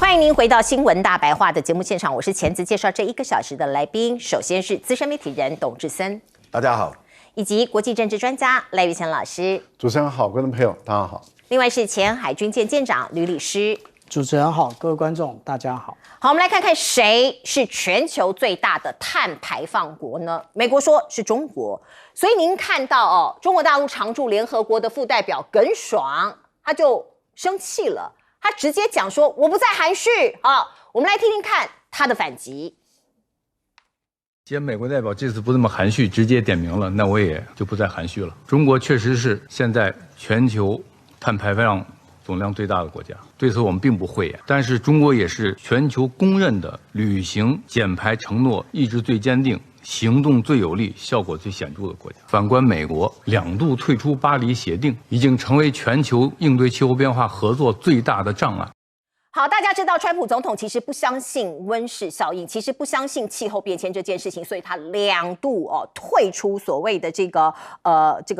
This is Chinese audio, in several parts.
欢迎您回到新闻大白话的节目现场，我是前子，介绍这1个小时的来宾。首先是资深媒体人董志森，大家好，以及国际政治专家赖玉强老师。主持人好，观众朋友大家好。另外是前海军舰舰长吕律师。主持人好，各位观众大家好。好，我们来看看谁是全球最大的碳排放国呢？美国说是中国，所以您看到中国大陆常驻联合国的副代表耿爽，他就生气了。他直接讲说：“我不再含蓄。”好，我们来听听看他的反击。既然美国代表这次不这么含蓄，直接点名了，那我也就不再含蓄了。中国确实是现在全球碳排放总量最大的国家，对此我们并不讳言。但是中国也是全球公认的履行减排承诺意志最坚定、行动最有力、效果最显著的国家。反观美国，2度退出巴黎协定，已经成为全球应对气候变化合作最大的障碍。好，大家知道川普总统其实不相信温室效应，其实不相信气候变迁这件事情，所以他2度退出所谓的这个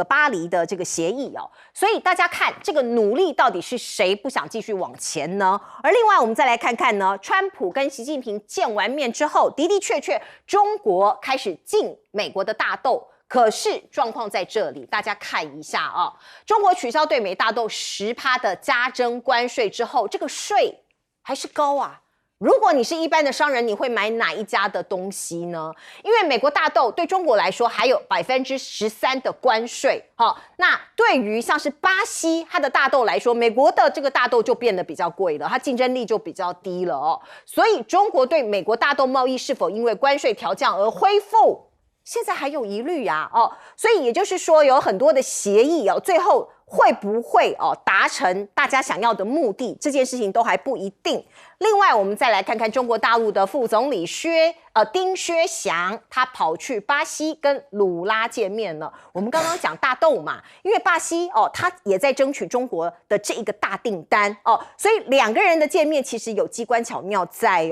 巴黎的这个协议哦。所以大家看这个努力到底是谁不想继续往前呢？而另外我们再来看看呢，川普跟习近平见完面之后，的的确确中国开始进美国的大豆。可是状况在这里，大家看一下啊，中国取消对美大豆10%的加征关税之后，这个税还是高啊。如果你是一般的商人，你会买哪一家的东西呢？因为美国大豆对中国来说还有13%的关税。好，那对于像是巴西它的大豆来说，美国的这个大豆就变得比较贵了，它竞争力就比较低了哦。所以中国对美国大豆贸易是否因为关税调降而恢复？现在还有疑虑啊，所以也就是说有很多的协议最后会不会达成大家想要的目的，这件事情都还不一定。另外，我们再来看看中国大陆的副总理丁薛祥，他跑去巴西跟鲁拉见面了。我们刚刚讲大豆嘛，因为巴西他也在争取中国的这一个大订单所以2个人的见面其实有机关巧妙在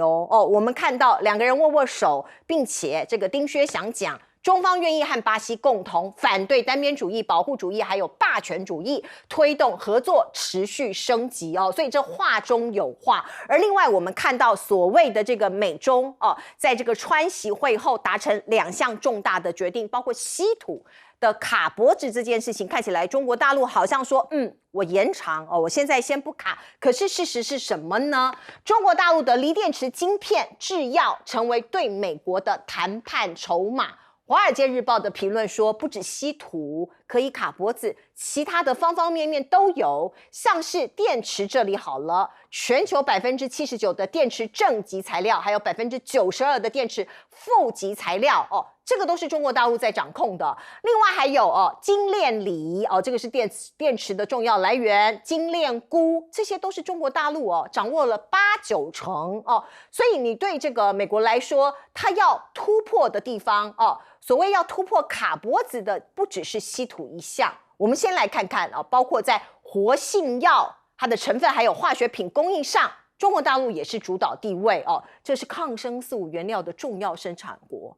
我们看到2个人握握手，并且这个丁薛祥讲，中方愿意和巴西共同反对单边主义、保护主义还有霸权主义，推动合作持续升级所以这话中有话。而另外我们看到所谓的这个美中在这个川习会后达成2项重大的决定，包括稀土的卡脖子这件事情，看起来中国大陆好像说我延长我现在先不卡，可是事实是什么呢？中国大陆的锂电池晶片制药成为对美国的谈判筹码。华尔街日报的评论说，不止稀土可以卡脖子，其他的方方面面都有，像是电池这里好了，全球79%的电池正极材料，还有92%的电池负极材料这个都是中国大陆在掌控的。另外还有精炼锂这个是电池的重要来源，精炼钴，这些都是中国大陆掌握了8-9成所以你对这个美国来说，它要突破的地方所谓要突破卡脖子的，不只是稀土一项。我们先来看看包括在活性药它的成分还有化学品供应上，中国大陆也是主导地位这是抗生素原料的重要生产国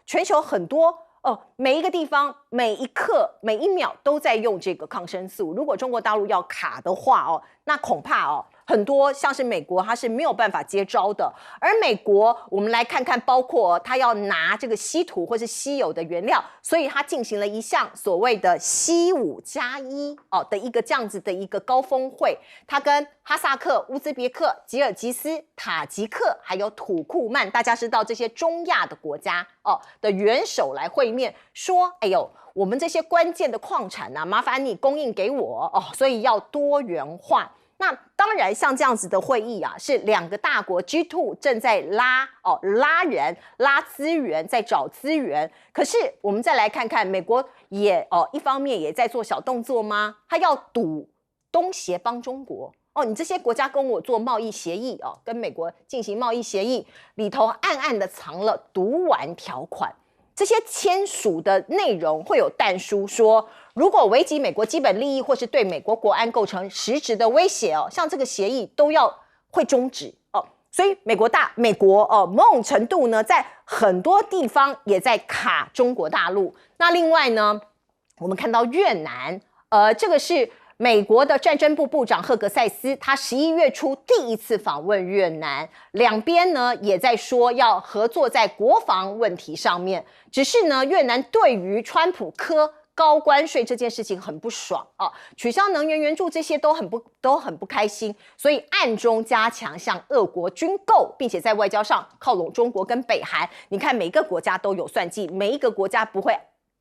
全球很多每一个地方每一刻每一秒都在用这个抗生素。如果中国大陆要卡的话那恐怕很多像是美国它是没有办法接招的。而美国我们来看看，包括它要拿这个稀土或是稀有的原料，所以它进行了一项所谓的稀5+1的一个这样子的一个高峰会，它跟哈萨克、乌兹别克、吉尔吉斯、塔吉克还有土库曼，大家知道这些中亚的国家的元首来会面，说哎呦，我们这些关键的矿产麻烦你供应给我所以要多元化。那当然像这样子的会议是2个大国 G2 正在拉人拉资源，在找资源。可是我们再来看看美国也一方面也在做小动作吗？他要赌东协帮中国你这些国家跟我做贸易协议跟美国进行贸易协议里头暗暗的藏了毒丸条款。这些签署的内容会有但书说，如果危及美国基本利益或是对美国国安构成实质的威胁像这个协议都会终止所以美国某种程度呢，在很多地方也在卡中国大陆。那另外呢，我们看到越南这个是美国的战争部部长赫格塞斯，他11月初第一次访问越南，两边呢也在说要合作在国防问题上面。只是呢，越南对于川普科高关税这件事情很不爽啊，取消能源援助这些都很不开心，所以暗中加强向俄国军购，并且在外交上靠拢中国跟北韩。你看每个国家都有算计，每一个国家不会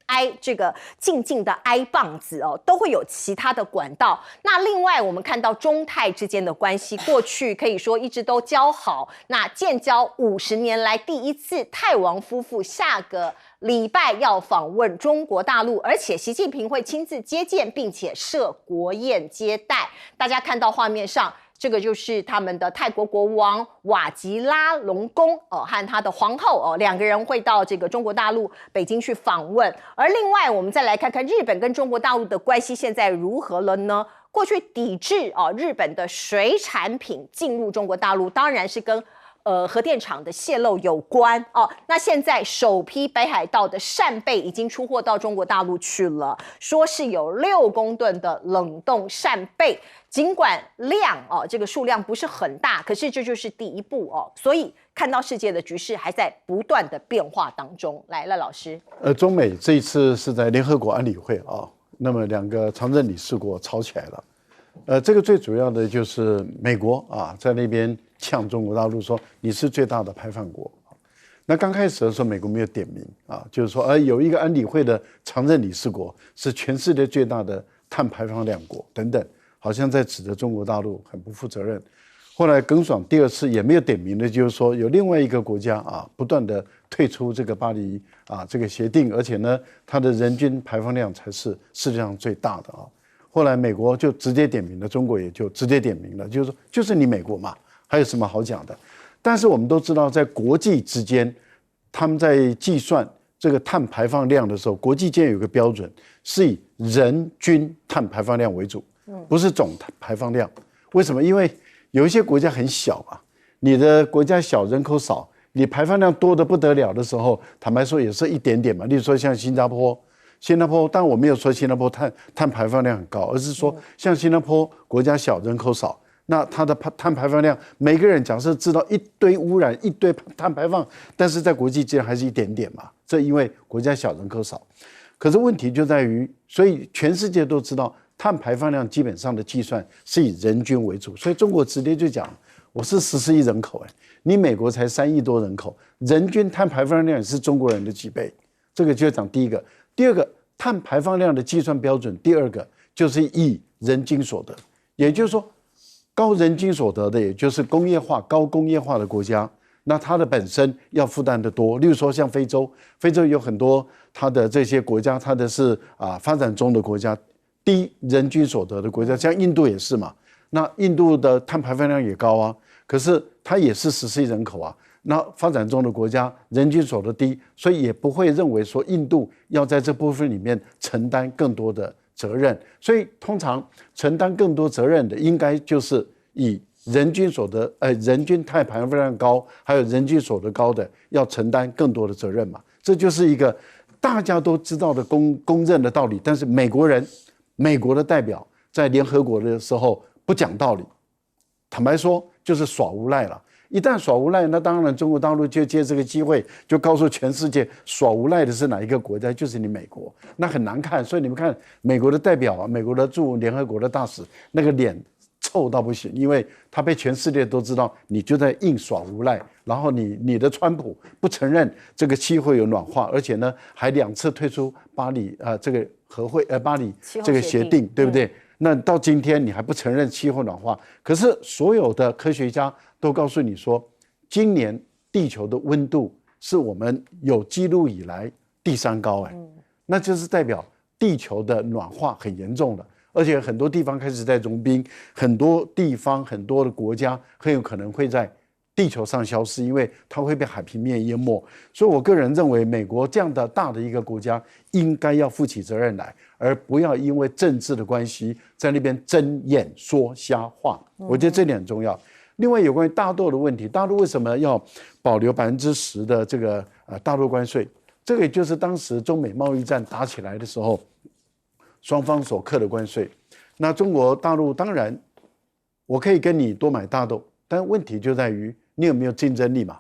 挨这个静静的挨棒子哦，都会有其他的管道。那另外我们看到中泰之间的关系，过去可以说一直都交好，那建交50年来第一次，泰王夫妇下个礼拜要访问中国大陆，而且习近平会亲自接见，并且设国宴接待。大家看到画面上，这个就是他们的泰国国王瓦吉拉隆功和他的皇后两个人会到这个中国大陆北京去访问。而另外，我们再来看看日本跟中国大陆的关系现在如何了呢？过去抵制日本的水产品进入中国大陆，当然是跟核电厂的泄漏有关那现在首批北海道的扇贝已经出货到中国大陆去了，说是有6公吨的冷冻扇贝，尽管量这个数量不是很大，可是这就是第一步所以看到世界的局势还在不断的变化当中。来了，老师，中美这一次是在联合国安理会那么2个常任理事国吵起来了。这个最主要的就是美国在那边呛中国大陆说你是最大的排放国。那刚开始的时候，美国没有点名就是说有一个安理会的常任理事国是全世界最大的碳排放量国等等，好像在指责中国大陆很不负责任。后来耿爽第2次也没有点名的，就是说有另外一个国家不断的退出这个巴黎这个协定，而且呢，它的人均排放量才是世界上最大的后来美国就直接点名了，中国也就直接点名了，就是说就是你美国嘛，还有什么好讲的？但是我们都知道，在国际之间，他们在计算这个碳排放量的时候，国际间有个标准，是以人均碳排放量为主，不是总排放量。为什么？因为有一些国家很小你的国家小，人口少，你排放量多得不得了的时候，坦白说也是一点点嘛。例如说像新加坡，当然我没有说新加坡碳排放量很高，而是说像新加坡国家小，人口少，那它的碳排放量，每个人假设知道一堆污染、一堆碳排放，但是在国际间还是一点点嘛。这因为国家小，人口少。可是问题就在于，所以全世界都知道，碳排放量基本上的计算是以人均为主。所以中国直接就讲，我是14亿人口你美国才3亿多人口，人均碳排放量也是中国人的几倍。这个就讲第一个。第二个，碳排放量的计算标准，第2个就是以人均所得，也就是说，高人均所得的，也就是工业化、高工业化的国家，那它的本身要负担的多。例如说像非洲有很多它的这些国家，它的是发展中的国家，低人均所得的国家，像印度也是嘛。那印度的碳排放量也高可是它也是14亿人口那发展中的国家人均所得低，所以也不会认为说印度要在这部分里面承担更多的责任。所以通常承担更多责任的，应该就是以人均所得人均碳排放量高，还有人均所得高的要承担更多的责任嘛。这就是一个大家都知道的公认的道理。但是美国的代表在联合国的时候不讲道理，坦白说就是耍无赖了。一旦耍无赖，那当然中国大陆就借这个机会就告诉全世界，耍无赖的是哪一个国家，就是你美国。那很难看。所以你们看美国的代表美国的驻联合国的大使，那个脸臭到不行，因为他被全世界都知道你就在硬耍无赖。然后你的川普不承认这个气候有暖化，而且呢还2次退出巴黎这个巴黎这个协定，对不对？那到今天你还不承认气候暖化，可是所有的科学家都告诉你说，今年地球的温度是我们有记录以来第3高那就是代表地球的暖化很严重了，而且很多地方开始在融冰，很多地方很多的国家很有可能会在地球上消失，因为它会被海平面淹没。所以我个人认为，美国这样的大的一个国家应该要负起责任来，而不要因为政治的关系在那边睁眼说瞎话。我觉得这点很重要。另外，有关于大豆的问题，大陆为什么要保留10%的这个大陆关税？这个也就是当时中美贸易战打起来的时候，双方所课的关税。那中国大陆当然，我可以跟你多买大豆，但问题就在于你有没有竞争力嘛？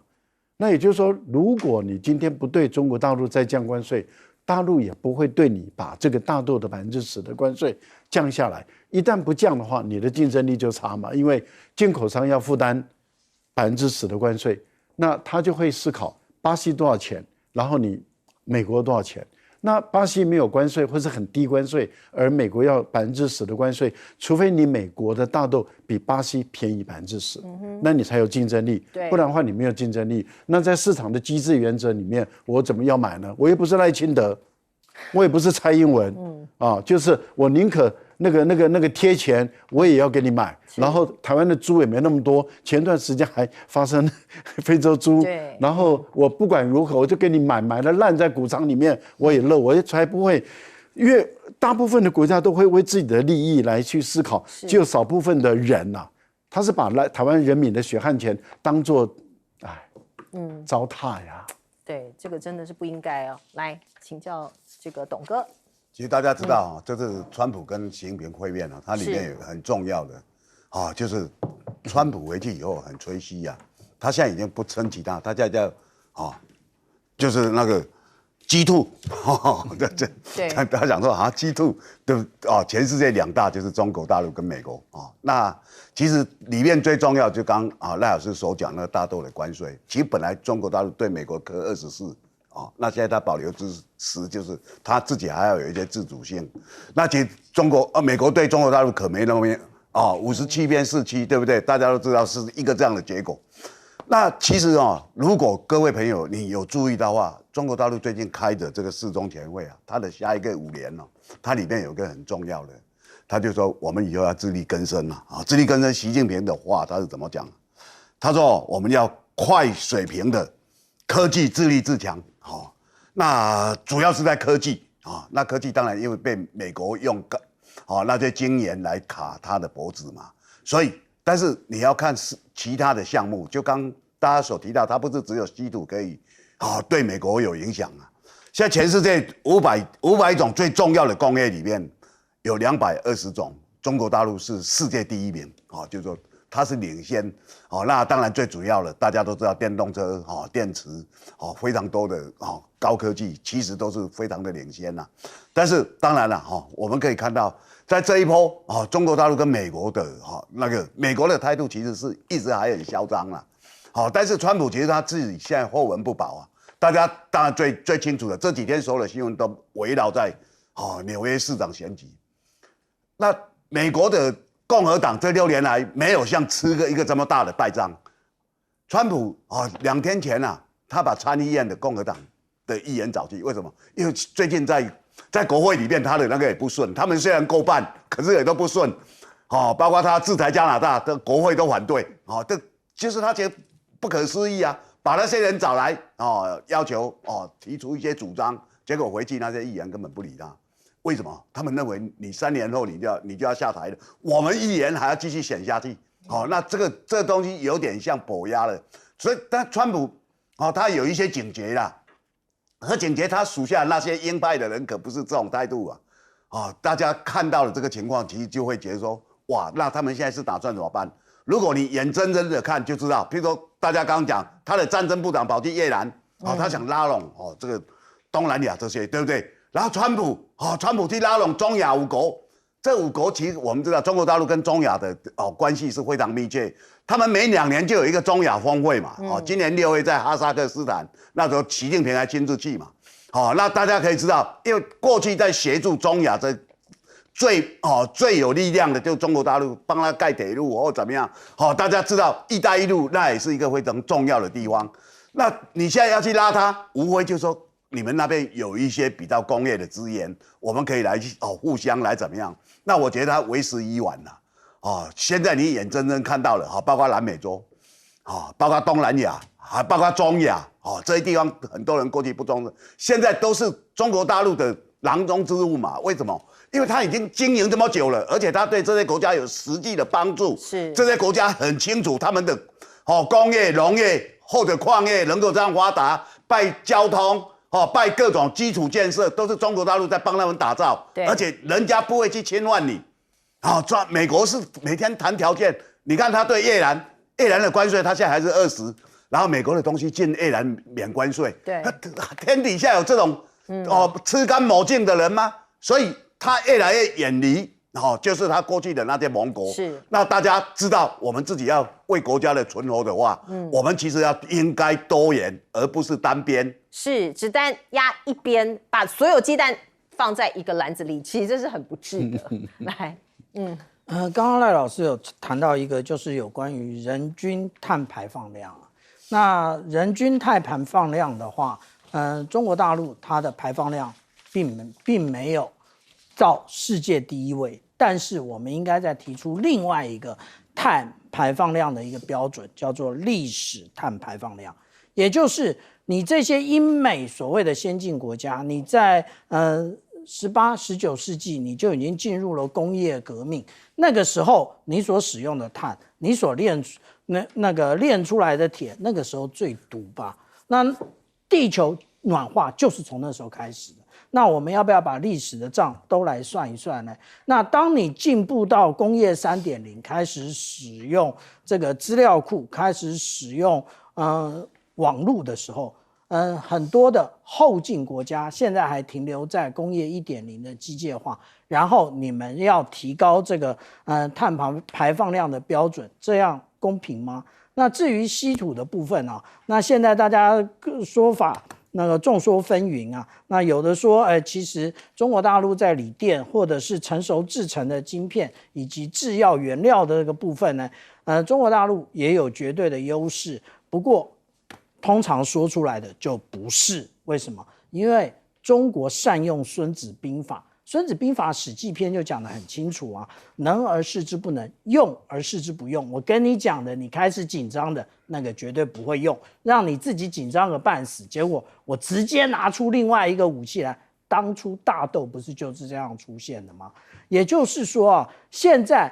那也就是说，如果你今天不对中国大陆再降关税，大陆也不会对你把这个大豆的10%的关税降下来。一旦不降的话，你的竞争力就差嘛，因为进口商要负担10%的关税，那他就会思考巴西多少钱，然后你美国多少钱。那巴西没有关税或是很低关税，而美国要10%的关税，除非你美国的大豆比巴西便宜10%，那你才有竞争力。不然的话你没有竞争力。那在市场的机制原则里面，我怎么要买呢？我又不是赖清德，我也不是蔡英文，就是我宁可那个贴钱，我也要给你买。然后台湾的猪也没那么多，前段时间还发生非洲猪，然后我不管如何，我就给你买的烂在谷仓里面，我也乐，我才不会。因为大部分的国家都会为自己的利益来去思考，只有少部分的人啊，他是把台湾人民的血汗钱当作，糟蹋呀。对，这个真的是不应该哦。来请教这个董哥。其实大家知道这是川普跟习近平会面它里面有个很重要的就是川普回去以后很吹嘘他现在已经不称其他，他现在叫就是那个G2，他讲说G2的全世界2大就是中国大陆跟美国那其实里面最重要就刚赖老师所讲那个大豆的关税，其实本来中国大陆对美国课24%。那现在他保留10%，就是他自己还要有一些自主性。那其实美国对中国大陆可没那么57变47，对不对？大家都知道是一个这样的结果。那其实如果各位朋友你有注意到的话，中国大陆最近开的这个4中全会它的下一个5年它里面有个很重要的，他就说我们以后要自力更生自力更生。习近平的话他是怎么讲？他说我们要快水平的科技自立自强。那主要是在科技那科技当然因为被美国用那些经验来卡他的脖子嘛，所以但是你要看其他的项目，就刚大家所提到，它不是只有稀土可以对美国有影响现在全世界500种最重要的工业里面，有220种，中国大陆是世界第1名就是说它是领先那当然最主要的大家都知道电动车电池非常多的高科技，其实都是非常的领先但是当然了我们可以看到在这一波中国大陆跟美国的那个美国的态度其实是一直还很嚣张但是川普其实他自己现在后文不保大家当然最清楚的，这几天所有的新闻都围绕在纽约市长选举。那美国的共和党这6年来没有像吃一个这么大的败仗。川普2天前他把参议院的共和党的议员找去，为什么？因为最近在国会里面他的那个也不顺，他们虽然过半，可是也都不顺包括他制裁加拿大的国会都反对这就是他觉得不可思议把那些人找来要求提出一些主张，结果回去那些议员根本不理他。为什么？他们认为你3年后你就要下台了，我们议员还要继续选下去。那这个东西有点像跛鸭了。所以，但川普他有一些警觉啦，和警觉他属下的那些鹰派的人可不是这种态度大家看到了这个情况，其实就会觉得说，哇，那他们现在是打算怎么办？如果你眼睁睁的看就知道，譬如说大家刚刚讲他的战争部长跑去越南他想拉拢这个东南亚这些，对不对？然后川普去拉拢中亚5国，这5国其实我们知道，中国大陆跟中亚的关系是非常密切。他们每2年就有一个中亚峰会嘛，今年6月在哈萨克斯坦，那时候习近平还亲自去嘛。那大家可以知道，因为过去在协助中亚这最有力量的就是中国大陆，帮他盖铁路或怎么样。大家知道“一带一路”那也是一个非常重要的地方。那你现在要去拉他，无非就是说，你们那边有一些比较工业的资源，我们可以来互相来怎么样？那我觉得他为时已晚了现在你眼睁睁看到了包括南美洲包括东南亚，还包括中亚这些地方，很多人过去不重视，现在都是中国大陆的囊中之物嘛。为什么？因为他已经经营这么久了，而且他对这些国家有实际的帮助。是这些国家很清楚他们的工业、农业或者矿业能够这样发达，拜交通。拜各种基础建设都是中国大陆在帮他们打造，而且人家不会去侵犯你。美国是每天谈条件，你看他对越南的关税，他现在还是20%，然后美国的东西进越南免关税。对，天底下有这种吃干抹净的人吗？所以他越来越远离。就是他过去的那些盟国。是。那大家知道，我们自己要为国家的存活的话，我们其实应该多元，而不是单边。是，只单压一边，把所有鸡蛋放在一个篮子里，其实这是很不智的。来，刚刚赖老师有谈到一个，就是有关于人均碳排放量。那人均碳排放量的话，中国大陆它的排放量并没有到世界第一位，但是我们应该再提出另外一个碳排放量的一个标准，叫做历史碳排放量，也就是你这些英美所谓的先进国家，你在18、19世纪你就已经进入了工业革命，那个时候你所使用的碳，你所炼出来的铁，那个时候最毒吧？那地球暖化就是从那时候开始的。那我们要不要把历史的账都来算一算呢？那当你进步到工业3.0，开始使用这个资料库，开始使用网络的时候，很多的后进国家现在还停留在工业1.0的机械化，然后你们要提高这个碳排放量的标准，这样公平吗？那至于稀土的部分啊，那现在大家说法众说纷纭啊。那有的说，其实中国大陆在锂电或者是成熟制成的晶片以及制药原料的这个部分呢，中国大陆也有绝对的优势。不过，通常说出来的就不是，为什么？因为中国善用《孙子兵法》。《孙子兵法·史记篇》就讲得很清楚啊，能而示之不能，用而示之不用。我跟你讲的，你开始紧张的那个绝对不会用，让你自己紧张个半死。结果我直接拿出另外一个武器来，当初大斗不是就是这样出现的吗？也就是说啊，现在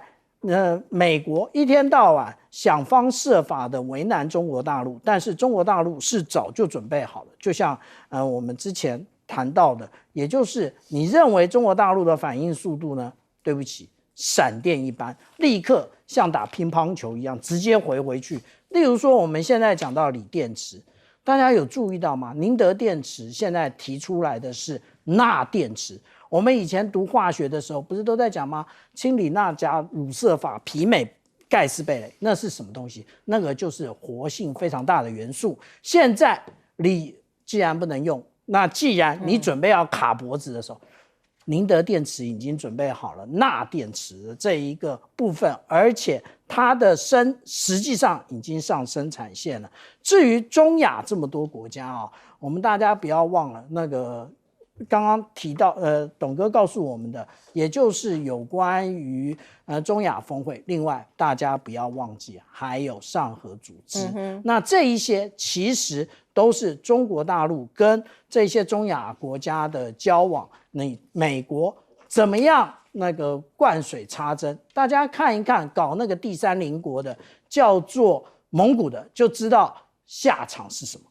美国一天到晚想方设法的为难中国大陆，但是中国大陆是早就准备好了。就像我们之前谈到的，也就是你认为中国大陆的反应速度呢？对不起，闪电一般，立刻像打乒乓球一样直接回去。例如说，我们现在讲到锂电池，大家有注意到吗？宁德电池现在提出来的是钠电池。我们以前读化学的时候，不是都在讲吗？氢锂钠钾乳色法媲美盖斯贝雷，那是什么东西？那个就是活性非常大的元素。现在锂既然不能用，那既然你准备要卡脖子的时候，宁德电池已经准备好了钠电池的这一个部分，而且它的实际上已经上生产线了。至于中亚这么多国家我们大家不要忘了那个刚刚提到董哥告诉我们的，也就是有关于中亚峰会。另外大家不要忘记还有上合组织，那这一些其实都是中国大陆跟这些中亚国家的交往。美国怎么样灌水插针？大家看一看，搞那个第三邻国的叫做蒙古的，就知道下场是什么。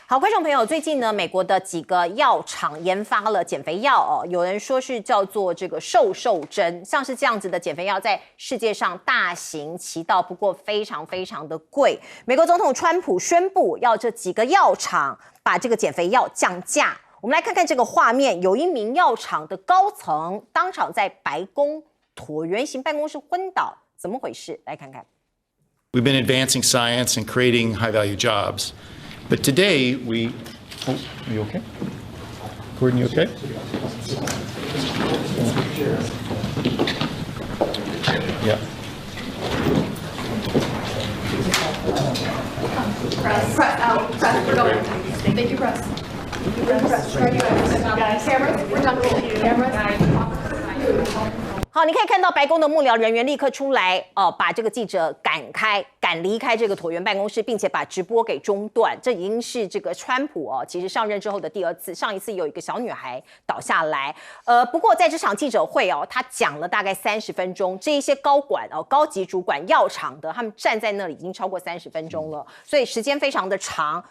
好，观众朋友，最近呢，美国的几个药厂研发了减肥药有人说是叫做这个瘦针，像是这样子的减肥药在世界上大行其道，不过非常非常的贵。美国总统川普宣布要这几个药厂把这个减肥药降价。我们来看看这个画面，有一名药厂的高层当场在白宫椭圆形办公室昏倒，怎么回事？来看看。 We've been advancing science and creating high-value jobs. But today, are you okay? Gordon, you okay? Yeah. Press out. Press. We're going. Thank you, press. Press. Cameras. We're done. Cameras. 好，你可以看到白宫的幕僚人员立刻出来，把这个记者赶离开这个椭圆办公室，并且把直播给中断。这已经是这个川普其实上任之后的第2次，上一次有一个小女孩倒下来。不过在这场记者会他讲了大概30分钟，这一些高管高级主管药厂的，他们站在那里已经超过30分钟了，所以时间非常的长。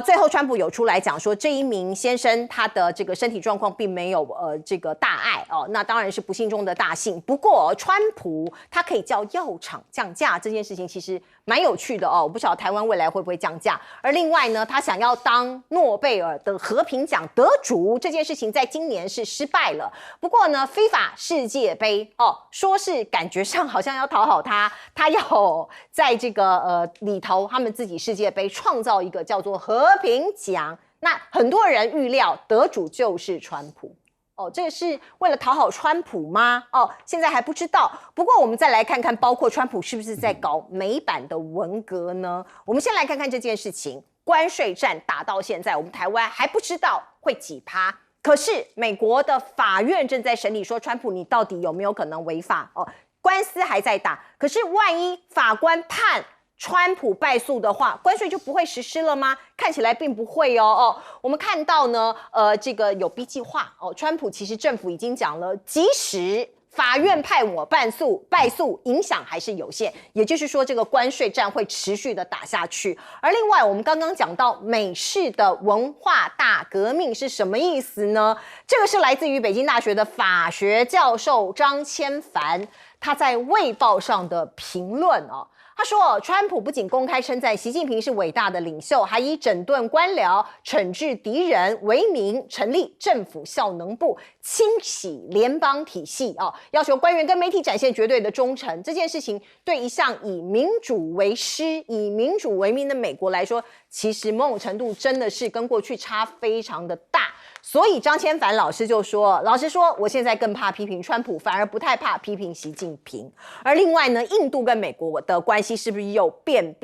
最后川普有出来讲说，这一名先生他的这个身体状况并没有这个大碍哦，那当然是不幸中的大幸。不过川普他可以叫药厂降价这件事情其实蛮有趣的哦，我不晓得台湾未来会不会降价。而另外呢，他想要当诺贝尔的和平奖得主这件事情，在今年是失败了。不过呢，FIFA 世界杯哦，说是感觉上好像要讨好他，他要在这个里头，他们自己世界杯创造一个叫做和平奖。那很多人预料得主就是川普。哦，这个是为了讨好川普吗？哦，现在还不知道。不过我们再来看看，包括川普是不是在搞美版的文革呢？我们先来看看这件事情。关税战打到现在，我们台湾还不知道会几趴。可是美国的法院正在审理，说川普你到底有没有可能违法？哦，官司还在打。可是万一法官判川普败诉的话，关税就不会实施了吗？看起来并不会哦。我们看到呢，这个有 B 计划哦。川普其实政府已经讲了，即使法院判我败诉，影响还是有限。也就是说，这个关税战会持续的打下去。而另外，我们刚刚讲到美式的文化大革命是什么意思呢？这个是来自于北京大学的法学教授张千帆，他在《卫报》上的评论哦。他说，川普不仅公开称赞习近平是伟大的领袖，还以整顿官僚、惩治敌人为名，成立政府效能部，清洗联邦体系要求官员跟媒体展现绝对的忠诚。这件事情对一向以民主为师、以民主为名的美国来说，其实某种程度真的是跟过去差非常的大。所以张千帆老师就说，老实说，我现在更怕批评川普，反而不太怕批评习近平。而另外呢，印度跟美国的关系是不是又变，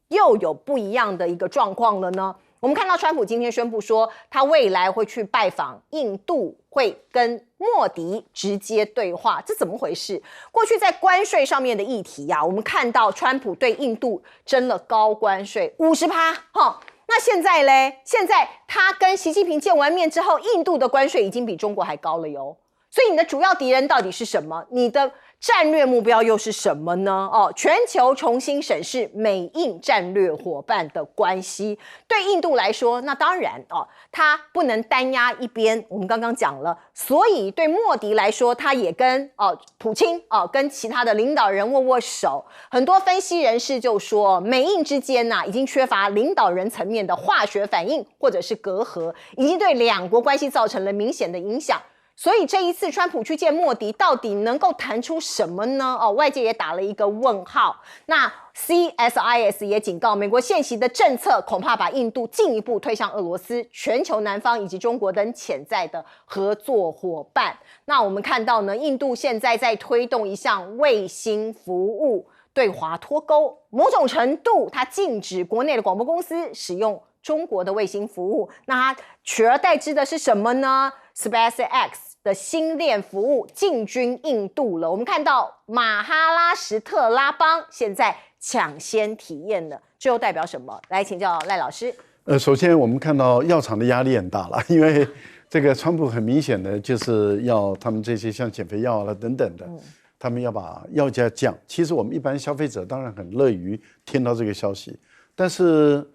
又有不一样的一个状况了呢？我们看到川普今天宣布说，他未来会去拜访印度，会跟莫迪直接对话，这怎么回事？过去在关税上面的议题我们看到川普对印度征了高关税50%哈。那现在嘞？现在他跟习近平见完面之后，印度的关税已经比中国还高了哟。所以你的主要敌人到底是什么？你的战略目标又是什么呢？全球重新审视美印战略伙伴的关系。对印度来说，那当然他不能单压一边。我们刚刚讲了，所以对莫迪来说，他也跟普京跟其他的领导人握握手。很多分析人士就说，美印之间已经缺乏领导人层面的化学反应或者是隔阂，已经对两国关系造成了明显的影响。所以这一次川普去见莫迪，到底能够谈出什么呢？外界也打了一个问号。那 CSIS 也警告，美国现行的政策恐怕把印度进一步推向俄罗斯、全球南方以及中国等潜在的合作伙伴。那我们看到呢，印度现在在推动一项卫星服务对华脱钩，某种程度它禁止国内的广播公司使用中国的卫星服务。那它取而代之的是什么呢？ SpaceX 的星链服务进军印度了。我们看到马哈拉什特拉邦现在抢先体验了，这又代表什么？来请教赖老师。首先我们看到药厂的压力很大了，因为这个川普很明显的就是要他们这些像减肥药了等等的，他们要把药价降。其实我们一般消费者当然很乐于听到这个消息，但是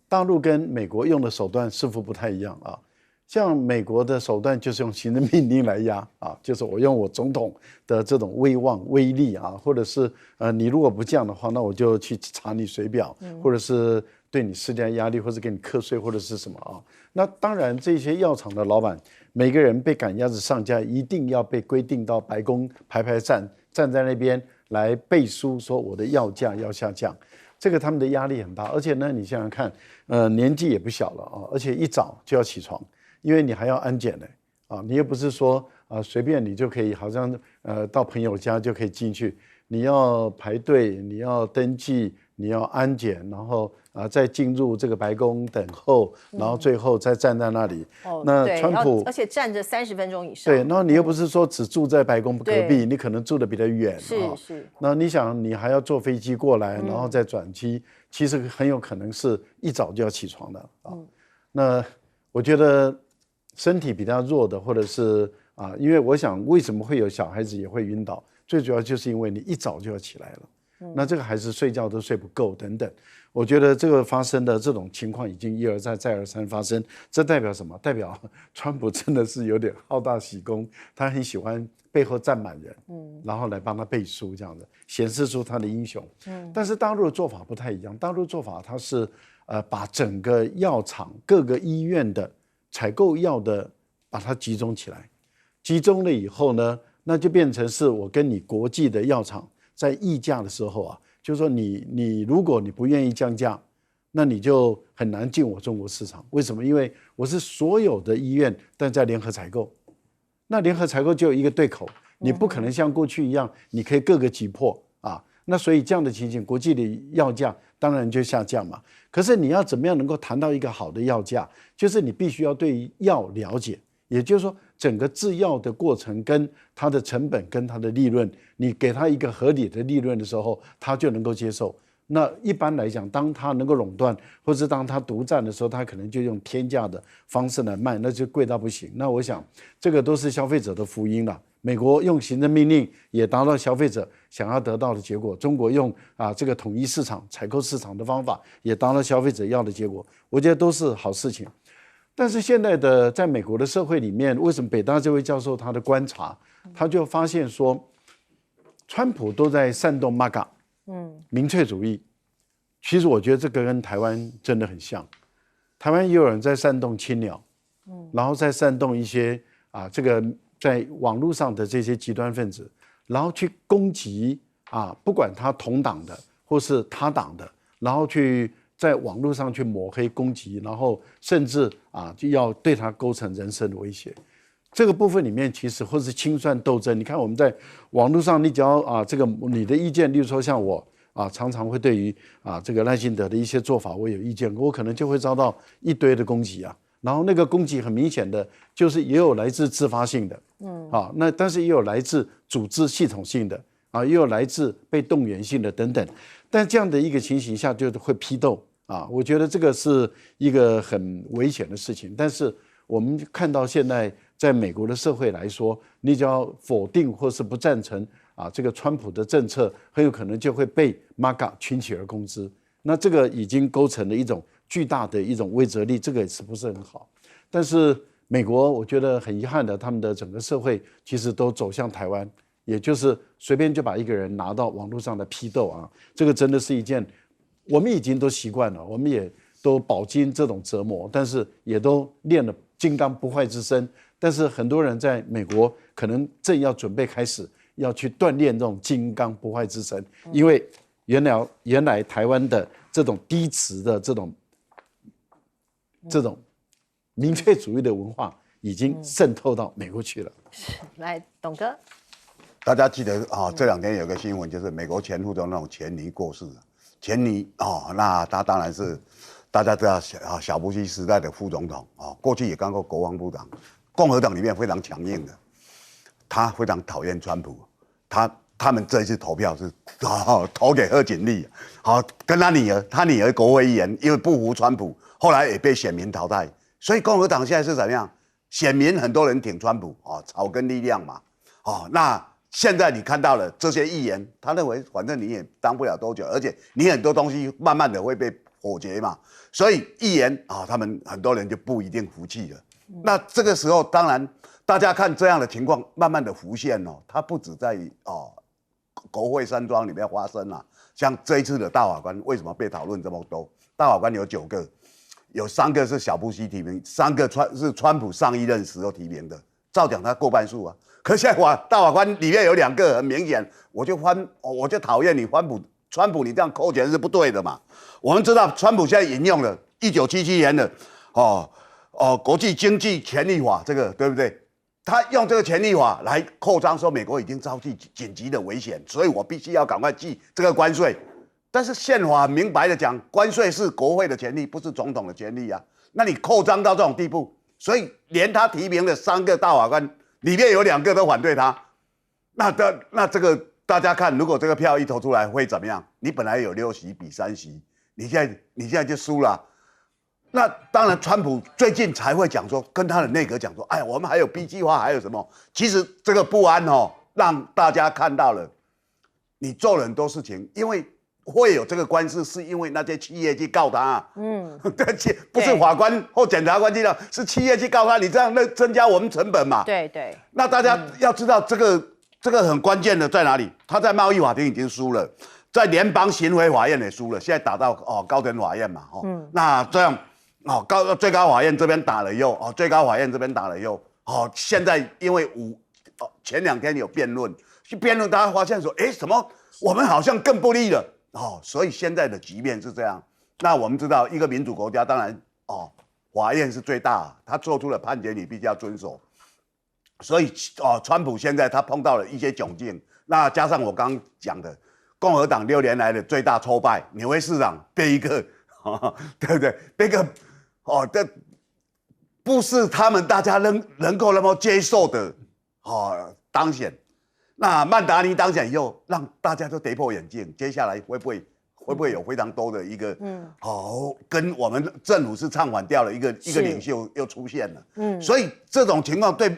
大陆跟美国用的手段似乎不太一样啊。像美国的手段就是用行政命令来压就是我用我总统的这种威望威力或者是你如果不降的话，那我就去查你水表，或者是对你施加压力，或者给你课税或者是什么那当然这些药厂的老板每个人被赶鸭子上架，一定要被规定到白宫排站在那边来背书说我的药价要下降。这个他们的压力很大，而且呢你想想看年纪也不小了而且一早就要起床，因为你还要安检呢你又不是说随便你就可以好像到朋友家就可以进去，你要排队，你要登记，你要安检，然后再进入这个白宫等候，然后最后再站在那里。那川普而且站着30分钟以上。对，然后你又不是说只住在白宫隔壁，你可能住得比较远。是。那你想，你还要坐飞机过来，然后再转机，其实很有可能是一早就要起床的那我觉得身体比较弱的，或者是因为我想为什么会有小孩子也会晕倒，最主要就是因为你一早就要起来了。那这个孩子睡觉都睡不够等等。我觉得这个发生的这种情况已经一而再再而三发生，这代表什么？代表川普真的是有点好大喜功，他很喜欢背后站满人，然后来帮他背书，这样的显示出他的英雄。但是大陆的做法不太一样，大陆做法它是把整个药厂各个医院的采购药的把它集中起来，集中了以后呢，那就变成是我跟你国际的药厂在议价的时候啊。就是说你如果你不愿意降价，那你就很难进我中国市场。为什么？因为我是所有的医院但在联合采购，那联合采购就有一个对口，你不可能像过去一样，你可以各个击破啊。那所以这样的情形，国际的药价当然就下降嘛。可是你要怎么样能够谈到一个好的药价，就是你必须要对药了解。也就是说，整个制药的过程跟它的成本跟它的利润，你给它一个合理的利润的时候，它就能够接受。那一般来讲，当它能够垄断，或是当它独占的时候，它可能就用天价的方式来卖，那就贵到不行。那我想，这个都是消费者的福音了。美国用行政命令也达到消费者想要得到的结果，中国用这个统一市场、采购市场的方法也达到消费者要的结果，我觉得都是好事情。但是现在的在美国的社会里面，为什么北大这位教授他的观察，他就发现说，川普都在煽动 MAGA， 民粹主义。其实我觉得这个跟台湾真的很像，台湾也有人在煽动青鸟，然后再煽动一些这个在网络上的这些极端分子，然后去攻击不管他同党的或是他党的，然后去在网络上去抹黑攻击，然后甚至就要对他构成人身的威胁。这个部分里面其实或是清算斗争，你看我们在网络上，你只要这个你的意见，例如说像我常常会对于这个赖清德的一些做法我有意见，我可能就会遭到一堆的攻击然后那个攻击很明显的就是也有来自自发性的，那但是也有来自组织系统性的也有来自被动员性的等等。但这样的一个情形下就会批斗我觉得这个是一个很危险的事情。但是我们看到现在在美国的社会来说，你只要否定或是不赞成这个川普的政策，很有可能就会被 MAGA 群起而攻之。那这个已经构成了一种巨大的一种威慑力，这个是不是很好？但是美国我觉得很遗憾的，他们的整个社会其实都走向台湾，也就是随便就把一个人拿到网络上来批斗这个真的是一件我们已经都习惯了，我们也都饱经这种折磨，但是也都练了金刚不坏之身。但是很多人在美国可能正要准备开始要去锻炼这种金刚不坏之身，因为原来台湾的这种低质的这种民粹主义的文化已经渗透到美国去了。来，董哥，大家记得这2天有个新闻，就是美国前副总统钱尼过世了。钱尼那他当然是大家知道小布希时代的副总统过去也当过国防部长，共和党里面非常强硬的，他非常讨厌川普，他们这一次投票是投给贺锦丽，跟他女儿国会议员因为不服川普，后来也被选民淘汰，所以共和党现在是怎么样？选民很多人挺川普草根力量嘛那现在你看到了这些议员，他认为反正你也当不了多久，而且你很多东西慢慢的会被否决嘛，所以议员他们很多人就不一定服气了。那这个时候，当然大家看这样的情况慢慢的浮现它不止在国会山庄里面发生像这一次的大法官为什么被讨论这么多？大法官有9个，有3个是小布希提名，3个是川普上一任时候提名的，照讲他过半数可是现在大法官里面有2个很明显，我就讨厌你川普你这样扣钱是不对的嘛。我们知道川普现在引用了1977年的国际经济权利法，这个对不对？他用这个权利法来扩张，说美国已经遭遇紧急的危险，所以我必须要赶快记这个关税。但是宪法明白的讲，关税是国会的权利，不是总统的权利那你扩张到这种地步，所以连他提名的3个大法官里面有2个都反对他。那这个大家看，如果这个票一投出来会怎么样？你本来有6席比3席，你现在就输了。那当然，川普最近才会讲说，跟他的内阁讲说，我们还有 B 计划，还有什么？其实这个不安让大家看到了，你做了很多事情，因为会有这个官司，是因为那些企业去告他、啊，对，不是法官或检察官去告，是企业去告他，你这样那增加我们成本嘛？对对。那大家要知道这个很关键的在哪里？他在贸易法庭已经输了，在联邦巡回法院也输了，现在打到高等法院嘛，那这样最高法院这边打了以后，最高法院这边打了以后，现在因为前2天有辩论，去辩论大家发现说，什么我们好像更不利了，所以现在的局面是这样。那我们知道一个民主国家，当然法院是最大，他做出了判决你必须要遵守。所以川普现在他碰到了一些窘境，那加上我刚刚讲的，共和党6年来的最大挫败，纽约市长被一个，对不对？被一个这不是他们大家能够那么接受的当选。那曼达尼当选以后，让大家都跌破眼镜，接下来会不会有非常多的一个跟我们政府是唱反调的一个领袖又出现了，所以这种情况对。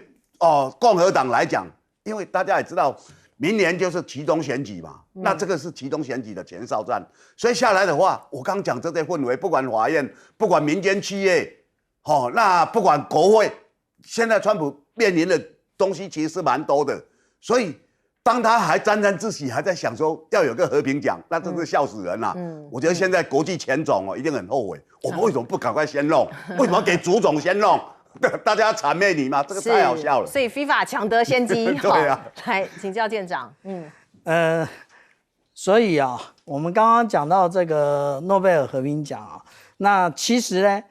共和党来讲，因为大家也知道，明年就是期中选举嘛，那这个是期中选举的前哨战，所以下来的话，我刚讲这些氛围，不管法院，不管民间企业，那不管国会，现在川普面临的东西其实是蛮多的，所以当他还沾沾自喜，还在想说要有个和平奖，那真是笑死人了。我觉得现在国际前总一定很后悔，我们为什么不赶快先弄？为什么给主总先弄？大家谄媚你吗？这个太好笑了。所以 FIFA 抢得先机。对啊，来请教舰长。所以我们刚刚讲到这个诺贝尔和平奖那其实呢，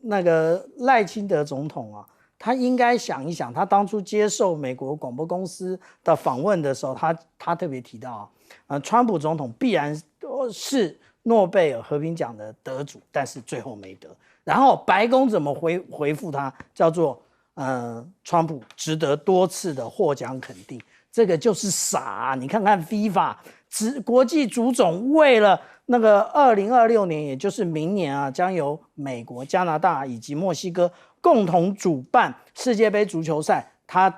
那个赖清德总统他应该想一想，他当初接受美国广播公司的访问的时候，他特别提到川普总统必然是诺贝尔和平奖的得主，但是最后没得。然后白宫怎么回复他？叫做川普值得多次的获奖肯定。这个就是傻你看看 FIFA 国际足总为了那个2026年，也就是明年将由美国、加拿大以及墨西哥共同主办世界杯足球赛，他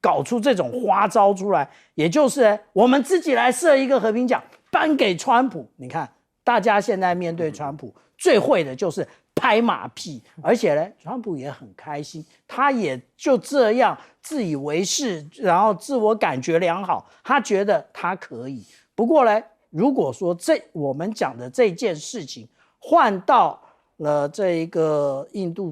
搞出这种花招出来，也就是我们自己来设一个和平奖颁给川普。你看大家现在面对川普最会的就是拍马屁，而且呢，川普也很开心，他也就这样自以为是，然后自我感觉良好，他觉得他可以。不过呢，如果说我们讲的这件事情换到了这一个印度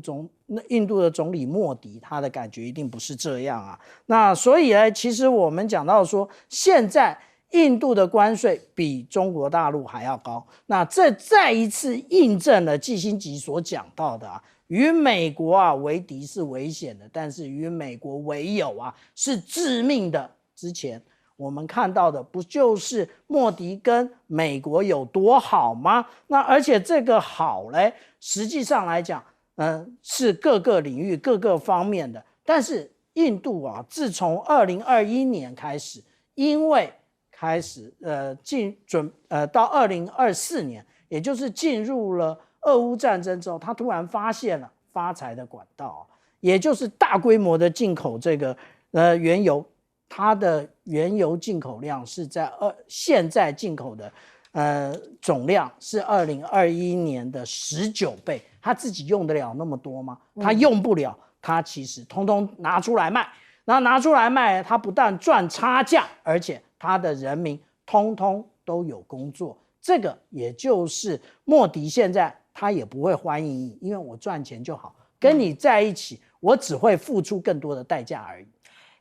的总理莫迪，他的感觉一定不是这样那所以呢，其实我们讲到说，现在印度的关税比中国大陆还要高，那这再一次印证了季辛吉所讲到的与美国为敌是危险的，但是与美国为友是致命的。之前我们看到的不就是莫迪跟美国有多好吗？那而且这个好嘞，实际上来讲，是各个领域各个方面的。但是印度自从2021年开始，因为开始到2024年，也就是进入了俄乌战争之后，他突然发现了发财的管道，也就是大规模的进口这个原油。它的原油进口量是在现在进口的总量是2021年的19倍，他自己用得了那么多吗？他用不了，他其实通通拿出来卖。那拿出来卖，他不但赚差价，而且他的人民通通都有工作。这个也就是莫迪现在他也不会欢迎你，因为我赚钱就好，跟你在一起，我只会付出更多的代价而已。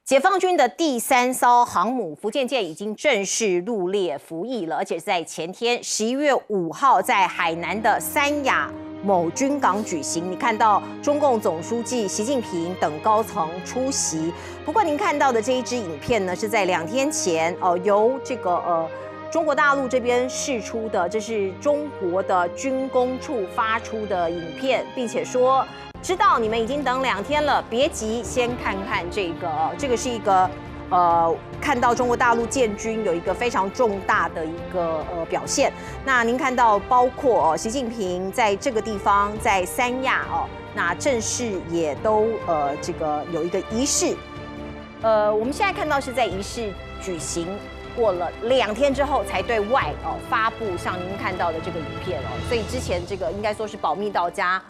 解放军的第3艘航母福建舰已经正式入列服役了，而且是在前天11月5号在海南的三亚某军港举行。你看到中共总书记习近平等高层出席。不过您看到的这一支影片呢，是在2天前由这个中国大陆这边释出的，这是中国的军工处发出的影片，并且说，知道你们已经等2天了，别急，先看看这个。这个是一个看到中国大陆建军有一个非常重大的一个表现。那您看到，包括习近平在这个地方，在三亚那正式也都这个有一个仪式。我们现在看到是在仪式举行过了2天之后才对外发布像您看到的这个影片所以之前这个应该说是保密到家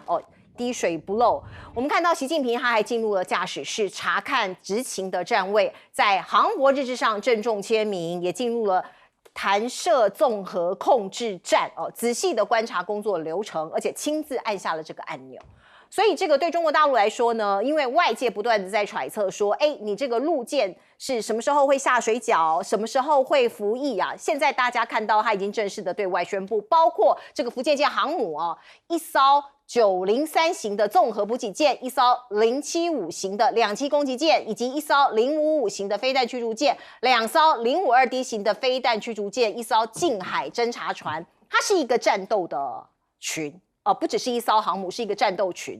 滴水不漏。我们看到习近平他还进入了驾驶室查看执勤的站位，在航舶日志上郑重签名，也进入了弹射综合控制站仔细的观察工作流程，而且亲自按下了这个按钮。所以这个对中国大陆来说呢，因为外界不断的在揣测说，你这个陆舰是什么时候会下水饺，什么时候会服役啊？现在大家看到它已经正式的对外宣布，包括这个福建舰航母一艘903型的综合补给舰，一艘075型的2栖攻击舰，以及一艘055型的飞弹驱逐舰，2艘052D 型的飞弹驱逐舰，一艘近海侦察船，它是一个战斗的群。不只是一艘航母，是一个战斗群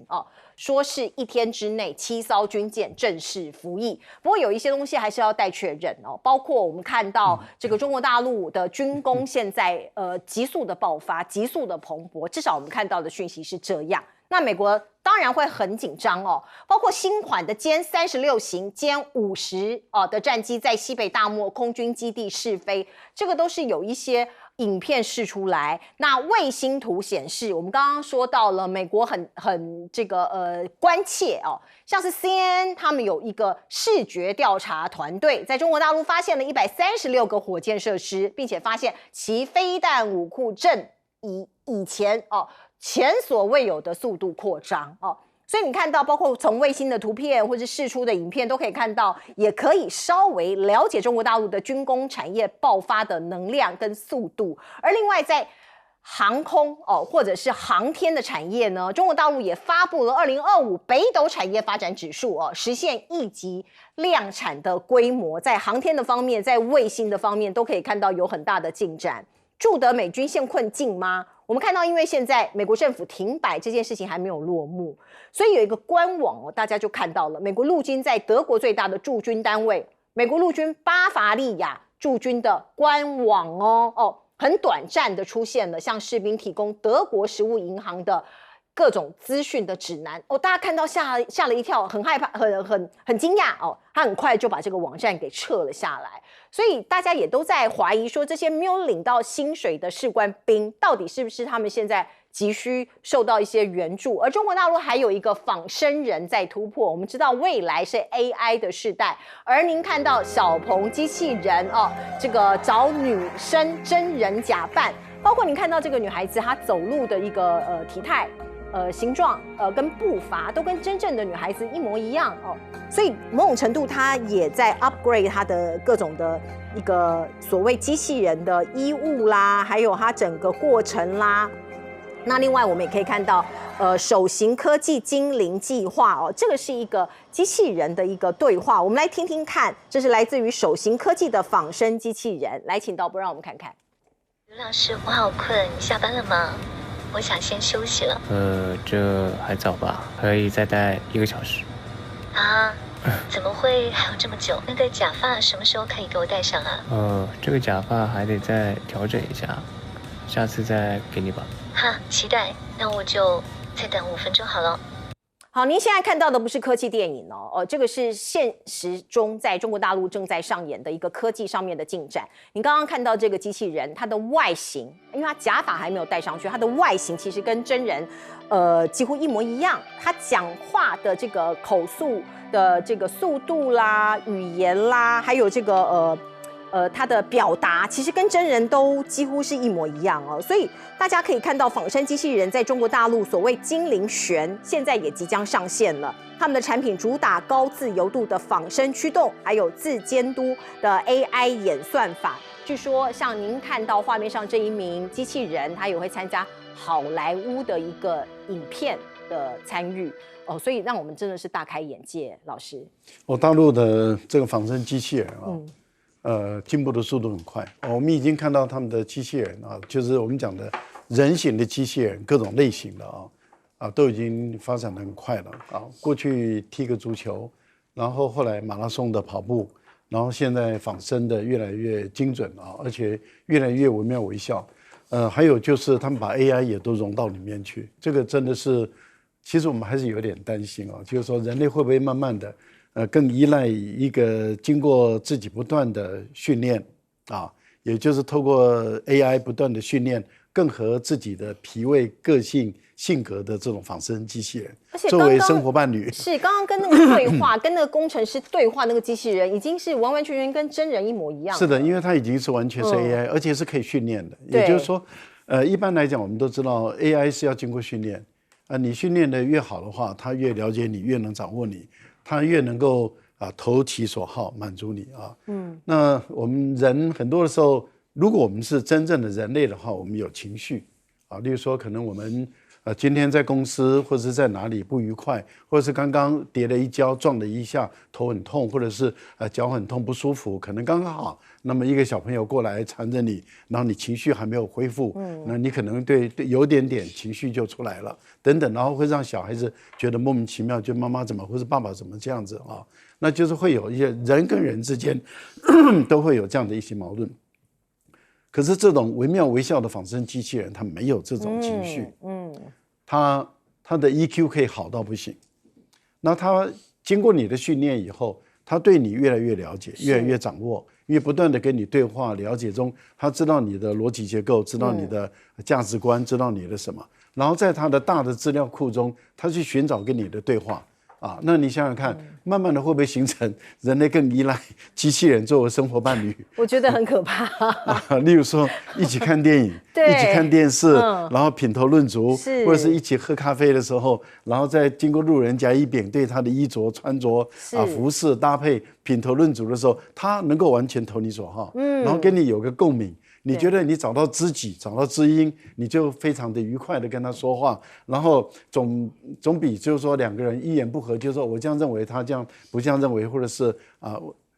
说是1天之内7艘军舰正式服役。不过有一些东西还是要待确认包括我们看到这个中国大陆的军工现在急速的爆发，急速的蓬勃，至少我们看到的讯息是这样。那美国当然会很紧张包括新款的歼36型、歼50的战机在西北大漠空军基地试飞，这个都是有一些影片释出来。那卫星图显示，我们刚刚说到了美国很这个关切像是 CNN 他们有一个视觉调查团队，在中国大陆发现了136个火箭设施，并且发现其飞弹武库正以前前所未有的速度扩张所以你看到，包括从卫星的图片或者释出的影片，都可以看到，也可以稍微了解中国大陆的军工产业爆发的能量跟速度。而另外在航空或者是航天的产业呢，中国大陆也发布了2025北斗产业发展指数实现1级量产的规模，在航天的方面，在卫星的方面都可以看到有很大的进展。驻德美军陷困境吗？我们看到，因为现在美国政府停摆这件事情还没有落幕，所以有一个官网大家就看到了美国陆军在德国最大的驻军单位美国陆军巴伐利亚驻军的官网很短暂的出现了向士兵提供德国食物银行的各种资讯的指南大家看到吓了一跳，很害怕，很惊讶他很快就把这个网站给撤了下来。所以大家也都在怀疑说，这些没有领到薪水的士官兵到底是不是他们现在急需受到一些援助。而中国大陆还有一个仿生人在突破，我们知道未来是 AI 的世代，而您看到小鹏机器人这个找女生真人假扮，包括您看到这个女孩子她走路的一个体态形状跟步伐都跟真正的女孩子一模一样所以某种程度它也在 upgrade 它的各种的一个所谓机器人的衣物啦，还有它整个过程啦。那另外我们也可以看到首型科技精灵计划这个是一个机器人的一个对话，我们来听听看，这是来自于首型科技的仿生机器人。来，请导播让我们看看。刘老师，我好困，你下班了吗？我想先休息了。这还早吧，可以再待1个小时。啊？怎么会还有这么久？那个假发什么时候可以给我戴上啊？这个假发还得再调整一下，下次再给你吧。哈，期待。那我就再等5分钟好了。好，您现在看到的不是科技电影这个是现实中在中国大陆正在上演的一个科技上面的进展。你刚刚看到这个机器人，它的外形，因为它假发还没有戴上去，它的外形其实跟真人几乎一模一样。它讲话的这个口速的这个速度啦、语言啦，还有这个它的表达其实跟真人都几乎是一模一样所以大家可以看到仿生机器人在中国大陆所谓精灵旋现在也即将上线了，他们的产品主打高自由度的仿生驱动，还有自监督的 AI 演算法。据说像您看到画面上这一名机器人，他也会参加好莱坞的一个影片的参与所以让我们真的是大开眼界。老师，大陆的这个仿生机器人进步的速度很快我们已经看到他们的机器人就是我们讲的人形的机器人，各种类型的都已经发展得很快了过去踢个足球，然后后来马拉松的跑步，然后现在仿生的越来越精准而且越来越惟妙惟肖。还有就是他们把 AI 也都融到里面去，这个真的是，其实我们还是有点担心就是说人类会不会慢慢的更依赖一个经过自己不断的训练啊，也就是透过 AI 不断的训练更合自己的脾胃、个性、性格的这种仿生机器人，作为生活伴侣。是刚刚跟那个对话，跟那个工程师对话，那个机器人已经是完完全全跟真人一模一样。是的，因为它已经是完全是 AI，而且是可以训练的。也就是说，一般来讲，我们都知道 AI 是要经过训练。你训练的越好的话，它越了解你，越能掌握你，它越能够投其所好，满足你啊。那我们人很多的时候，如果我们是真正的人类的话，我们有情绪啊，例如说可能我们今天在公司或者是在哪里不愉快，或者是刚刚跌了一跤，撞了一下，头很痛，或者是脚很痛不舒服，可能刚刚好，那么一个小朋友过来缠着你，然后你情绪还没有恢复，那你可能对有点情绪就出来了，等等，然后会让小孩子觉得莫名其妙，觉得妈妈怎么或是爸爸怎么这样子啊？那就是会有一些人跟人之间都会有这样的一些矛盾。可是这种惟妙惟肖的仿生机器人，它没有这种情绪，它的 EQ 可以好到不行。那它经过你的训练以后，它对你越来越了解，越来越掌握，因为不断的跟你对话了解中，它知道你的逻辑结构，知道你的价值观，知道你的什么，然后在它的大的资料库中，它去寻找跟你的对话。那你想想看，慢慢的会不会形成人类更依赖机器人作为生活伴侣？我觉得很可怕。例如说，一起看电影，一起看电视，然后品头论足，或者是一起喝咖啡的时候，然后再经过路人甲乙丙对他的衣着、穿着服饰搭配品头论足的时候，他能够完全投你所好，然后跟你有个共鸣。你觉得你找到知己，找到知音，你就非常的愉快的跟他说话，然后总比就是说两个人一言不合就说我这样认为，他这样不这样认为，或者是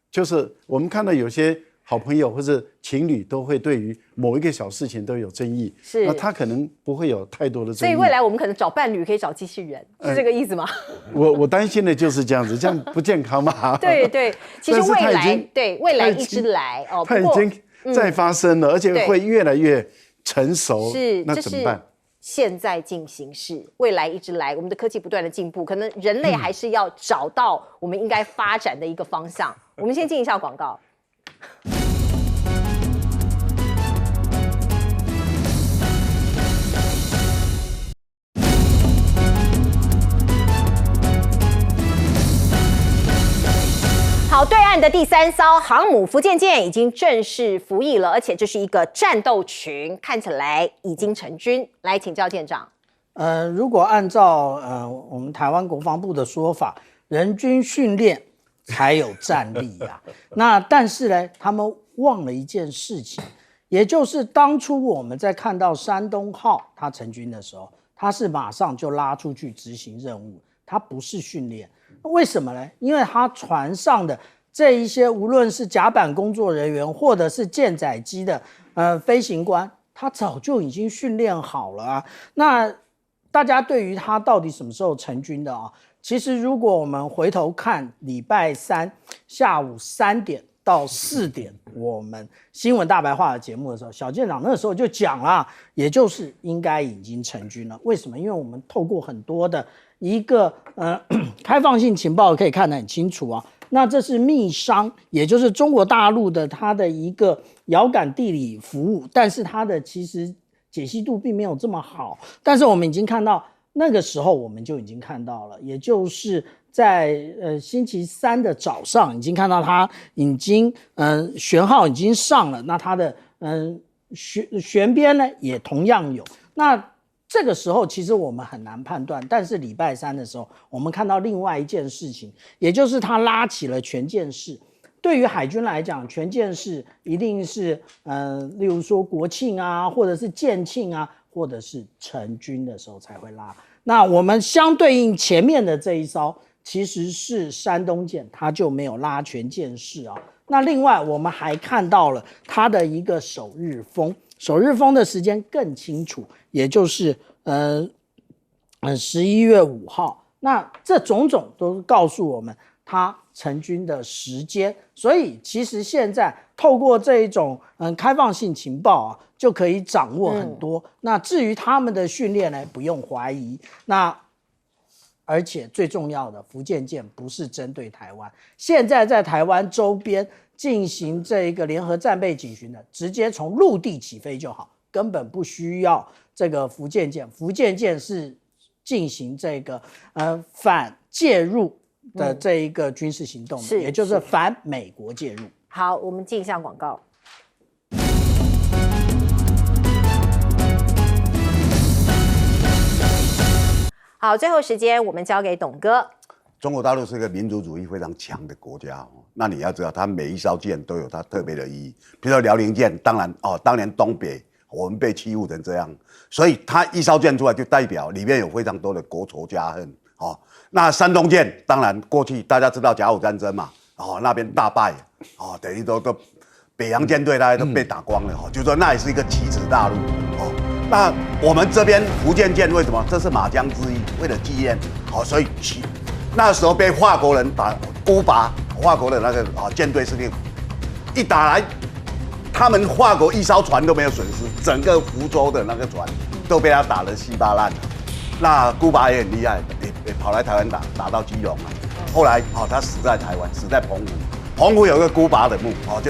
就是我们看到有些好朋友或者情侣都会对于某一个小事情都有争议，那他可能不会有太多的争议。所以未来我们可能找伴侣可以找机器人，是这个意思吗？我担心的就是这样子，这样不健康嘛。对，其实未来一直来哦，它已经在发生了，而且会越来越成熟，那怎么办？现在进行式，未来一直来，我们的科技不断的进步，可能人类还是要找到我们应该发展的一个方向。我们先进一下广告。好，对岸的第3艘航母福建舰已经正式服役了，而且这是一个战斗群，看起来已经成军。来请教舰长。如果按照我们台湾国防部的说法，人均训练才有战力啊。那但是呢，他们忘了一件事情，也就是当初我们在看到山东号它成军的时候，它是马上就拉出去执行任务，它不是训练。为什么呢？因为它船上的这一些，无论是甲板工作人员，或者是舰载机的飞行官，他早就已经训练好了啊。那大家对于他到底什么时候成军的啊？其实如果我们回头看礼拜三下午3点到4点，我们新闻大白话的节目的时候，小舰长那时候就讲了，也就是应该已经成军了。为什么？因为我们透过很多的一个开放性情报可以看得很清楚啊。那这是密商，也就是中国大陆的它的一个遥感地理服务，但是它的其实解析度并没有这么好。但是我们已经看到，那个时候我们就已经看到了，也就是在星期3的早上已经看到它已经舷号已经上了，那它的舷边呢也同样有。那这个时候其实我们很难判断，但是礼拜3的时候，我们看到另外一件事情，也就是它拉起了全舰式。对于海军来讲，全舰式一定是例如说国庆啊，或者是舰庆啊，或者是成军的时候才会拉。那我们相对应前面的这一艘其实是山东舰，它就没有拉全舰式啊。那另外我们还看到了它的一个首日风，首日风的时间更清楚，也就是11月5号。那这种种都是告诉我们它成军的时间，所以其实现在透过这一种开放性情报啊，就可以掌握很多。那至于他们的训练呢，不用怀疑。那而且最重要的，福建舰不是针对台湾，现在在台湾周边进行这一个联合战备警巡的，直接从陆地起飞就好，根本不需要这个福建舰。福建舰是进行这个反介入的这一个军事行动的，也就是反美国介入。好，我们进一下广告。好，最后时间我们交给董哥。中国大陆是一个民族主义非常强的国家，那你要知道，它每一艘舰都有它特别的意义。比如说辽宁舰，当然当年东北我们被欺负成这样，所以它一艘舰出来就代表里面有非常多的国仇家恨。那山东舰，当然过去大家知道甲午战争嘛，那边大败，等于都北洋舰队大家都被打光了，就说那也是一个奇耻大辱。那我们这边福建舰为什么？这是马江之役，为了纪念，所以那时候被法国人孤拔，法国的那个舰队司令一打来，他们法国一艘船都没有损失，整个福州的那个船都被他打得稀巴烂了。那孤拔也很厉害，也跑来台湾打到基隆了。后来他死在台湾，死在澎湖，澎湖有个孤拔的墓，就